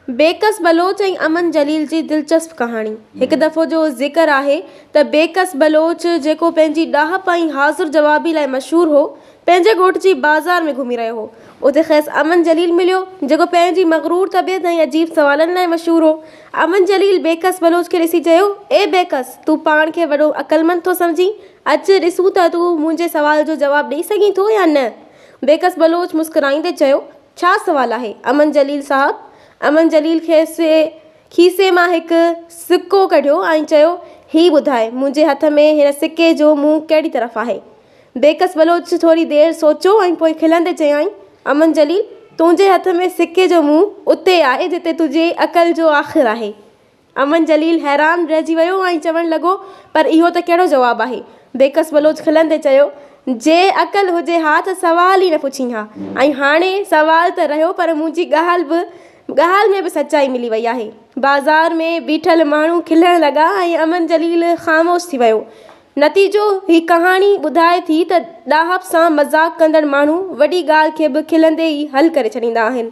बेकस बलोच ऐं अमन जलील जी दिलचस्प कहाणी। हिकु दफ़ो जो ज़िक्र आहे त बेकस बलोच जेको पंहिंजी ॾाहप ऐं हाज़ुर जवाबी लाइ मशहूरु हो, पंहिंजे ॻोठ जी बाज़ार में घुमी रहियो हो। उते खेसि अमन जलील मिलियो, जेको पंहिंजी मग़रूर तबियत ऐं अजीब सवालनि लाइ मशहूरु हो। अमन जलील बेकस बलोच खे ॾिसी चयो, ए बेकस, तूं पाण खे वॾो अक़लमंद थो सम्झी? अचु ॾिसूं त तूं मुंहिंजे सवाल जो जवाबु ॾेई सघीं थो या न। बेकस बलोच मुस्कुराईंदे चयो, छा सवालु आहे अमन जलील साहब? अमन जलील खीसे मां हिकु सिक्को कढियो ऐं चयो, हीउ ॿुधाए, मुंहिंजे हथ में हिन सिके जो मुंहुं कहिड़ी तरफ़ आहे? बेकस बलोच थोरी देरि सोचियो ऐं पोइ खिलंदे चयाईं, अमन जलील, तुंहिंजे हथ में सिके जो मुंहुं उते आहे जिते तुंहिंजे अक़ल जो आख़िर आहे। अमन जलील हैरान रहिजी वियो ऐं चवणु लॻो, पर इहो त कहिड़ो जवाबु आहे? बेकस बलोच खिलंदे चयो, जे अक़ल हुजे हा त सवाल ई न पुछी हा। ऐं हाणे सवाल त रहियो, पर मुंहिंजी ॻाल्हि में बि सचाई मिली वई आहे। बाज़ार में बीठल माण्हू खिलण लॻा ऐं अमन जलील ख़ामोश थी वियो। नतीजो ही कहाणी ॿुधाए थी त ॾाहप सां मज़ाक़ कंदड़ माण्हू वॾी ॻाल्हि खे बि खिलंदे ई हल करे छॾींदा आहिनि।